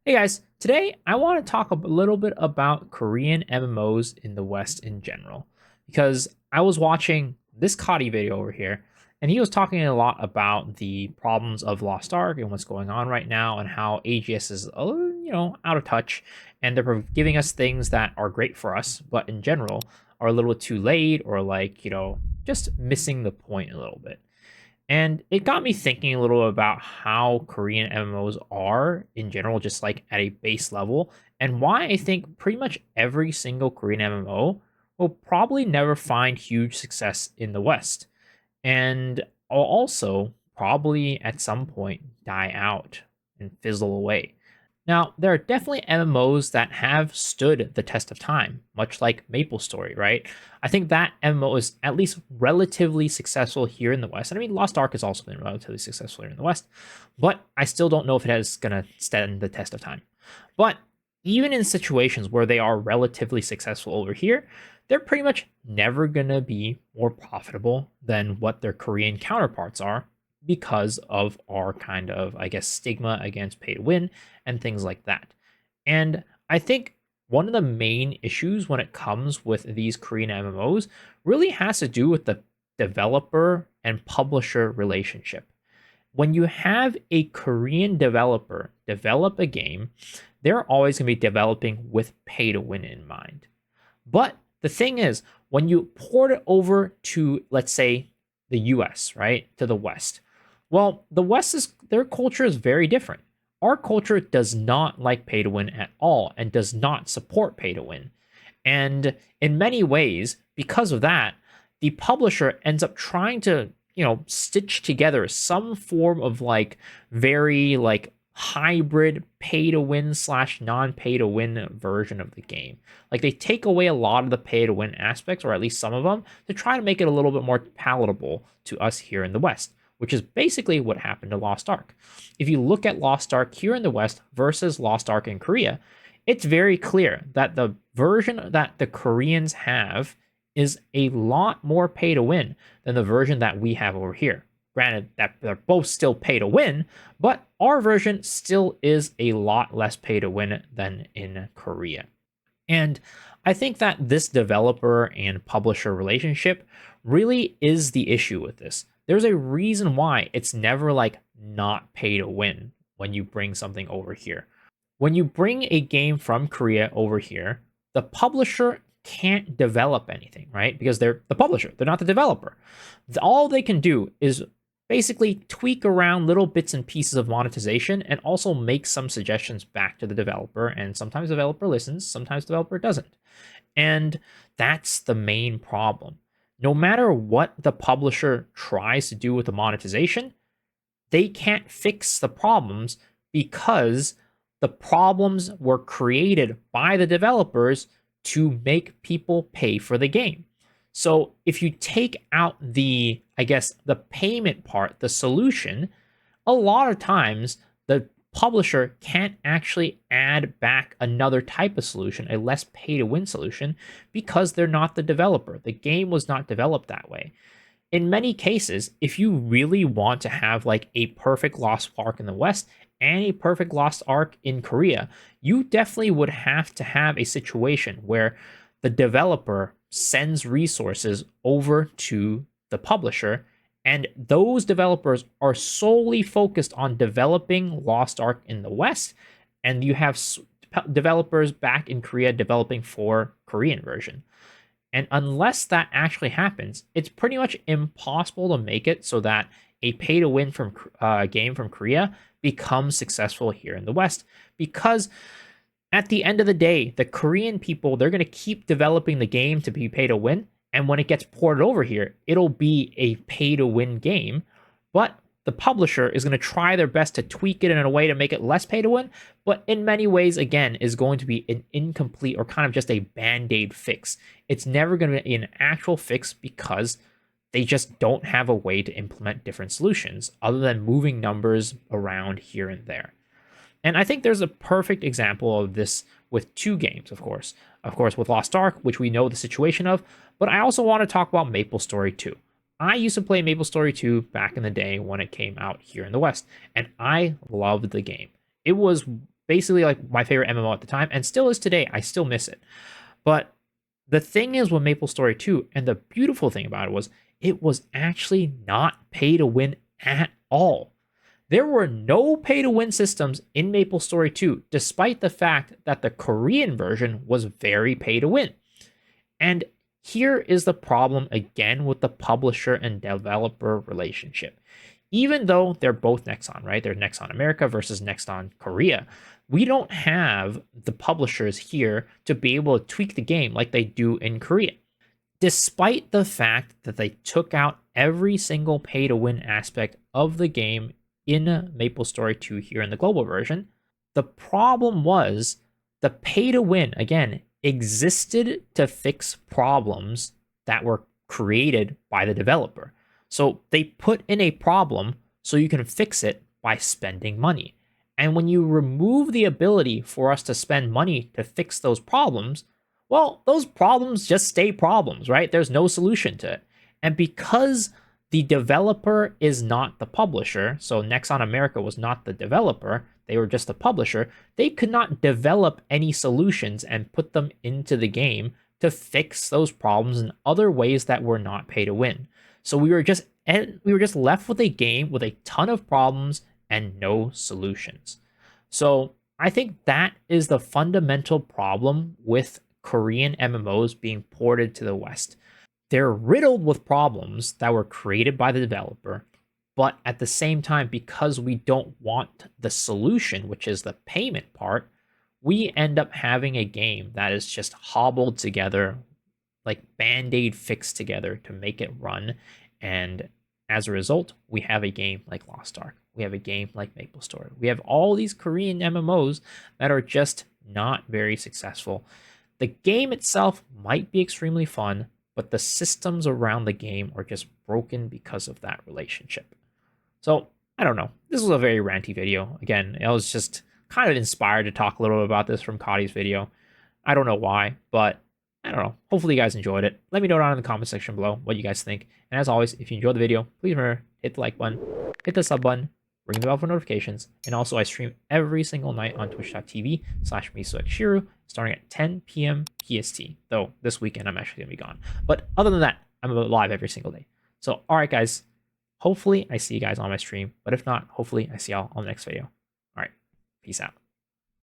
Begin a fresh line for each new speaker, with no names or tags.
Hey guys, today I want to talk a little bit about Korean MMOs in the West in general. Because I was watching this Kadi video over here, and he was talking a lot about the problems of Lost Ark and what's going on right now, and how AGS is out of touch, and they're giving us things that are great for us, but in general are a little too late, or just missing the point a little bit. And it got me thinking a little about how Korean MMOs are in general, just like at a base level, and why I think pretty much every single Korean MMO will probably never find huge success in the West. And will also probably at some point die out and fizzle away. Now, there are definitely MMOs that have stood the test of time, much like MapleStory, right? I think that MMO is at least relatively successful here in the West. And I mean, Lost Ark has also been relatively successful here in the West, but I still don't know if it has going to stand the test of time. But even in situations where they are relatively successful over here, they're pretty much never going to be more profitable than what their Korean counterparts are because of our kind of, I guess, stigma against pay to win and things like that. And I think one of the main issues when it comes with these Korean MMOs really has to do with the developer and publisher relationship. When you have a Korean developer develop a game, they're always going to be developing with pay to win in mind. But the thing is, when you port it over to, let's say, the US, right, to the West, well, the West is their culture is very different. Our culture does not like pay to win at all and does not support pay to win. And in many ways, because of that, the publisher ends up trying to, stitch together some form of very hybrid pay to win slash non pay to win version of the game. Like they take away a lot of the pay to win aspects, or at least some of them, to try to make it a little bit more palatable to us here in the West, which is basically what happened to Lost Ark. If you look at Lost Ark here in the West versus Lost Ark in Korea, it's very clear that the version that the Koreans have is a lot more pay to win than the version that we have over here. Granted that they're both still pay to win, but our version still is a lot less pay to win than in Korea. And I think that this developer and publisher relationship really is the issue with this. There's a reason why it's never not pay to win when you bring something over here. When you bring a game from Korea over here, the publisher can't develop anything, right? Because they're the publisher, they're not the developer. All they can do is basically tweak around little bits and pieces of monetization and also make some suggestions back to the developer. And sometimes the developer listens, sometimes the developer doesn't. And that's the main problem. No matter what the publisher tries to do with the monetization, they can't fix the problems because the problems were created by the developers to make people pay for the game. So if you take out the, I guess, the payment part, the solution, a lot of times the publisher can't actually add back another type of solution, a less pay to win solution, because they're not the developer. The game was not developed that way. In many cases, if you really want to have a perfect Lost Ark in the West and a perfect Lost Ark in Korea, you definitely would have to have a situation where the developer sends resources over to the publisher, and those developers are solely focused on developing Lost Ark in the West, and you have developers back in Korea developing for Korean version. And unless that actually happens, it's pretty much impossible to make it so that a pay to win from game from Korea becomes successful here in the West, because at the end of the day, the Korean people, they're going to keep developing the game to be pay to win. And when it gets ported over here, it'll be a pay to win game. But the publisher is going to try their best to tweak it in a way to make it less pay to win. But in many ways, again, is going to be an incomplete or kind of just a band-aid fix. It's never going to be an actual fix because they just don't have a way to implement different solutions other than moving numbers around here and there. And I think there's a perfect example of this with two games, of course. Of course, with Lost Ark, which we know the situation of, but I also want to talk about MapleStory 2. I used to play MapleStory 2 back in the day when it came out here in the West, and I loved the game. It was basically like my favorite MMO at the time, and still is today. I still miss it. But the thing is with MapleStory 2, and the beautiful thing about it was actually not pay to win at all. There were no pay to win systems in MapleStory 2, despite the fact that the Korean version was very pay to win. And here is the problem again with the publisher and developer relationship. Even though they're both Nexon, right? They're Nexon America versus Nexon Korea. We don't have the publishers here to be able to tweak the game like they do in Korea. Despite the fact that they took out every single pay to win aspect of the game in MapleStory 2 here in the global version, the problem was the pay to win, again, existed to fix problems that were created by the developer. So they put in a problem so you can fix it by spending money. And when you remove the ability for us to spend money to fix those problems, well, those problems just stay problems, right? There's no solution to it. And because the developer is not the publisher, so Nexon America was not the developer, they were just the publisher, they could not develop any solutions and put them into the game to fix those problems in other ways that were not pay to win. So we were just left with a game with a ton of problems and no solutions. So I think that is the fundamental problem with Korean MMOs being ported to the West. They're riddled with problems that were created by the developer, but at the same time, because we don't want the solution, which is the payment part, we end up having a game that is just hobbled together, like band-aid fixed together to make it run. And as a result, we have a game like Lost Ark. We have a game like MapleStory. We have all these Korean MMOs that are just not very successful. The game itself might be extremely fun, but the systems around the game are just broken because of that relationship. So, I don't know. This was a very ranty video. Again, I was just kind of inspired to talk a little bit about this from Coddy's video. I don't know why, but I don't know. Hopefully you guys enjoyed it. Let me know down in the comment section below what you guys think. And as always, if you enjoyed the video, please remember, hit the like button, hit the sub button, ring the bell for notifications. And also I stream every single night on twitch.tv/MisoxShiru starting at 10 p.m. PST. Though this weekend I'm actually going to be gone. But other than that, I'm live every single day. So, all right, guys. Hopefully I see you guys on my stream. But if not, hopefully I see y'all on the next video. All right. Peace out.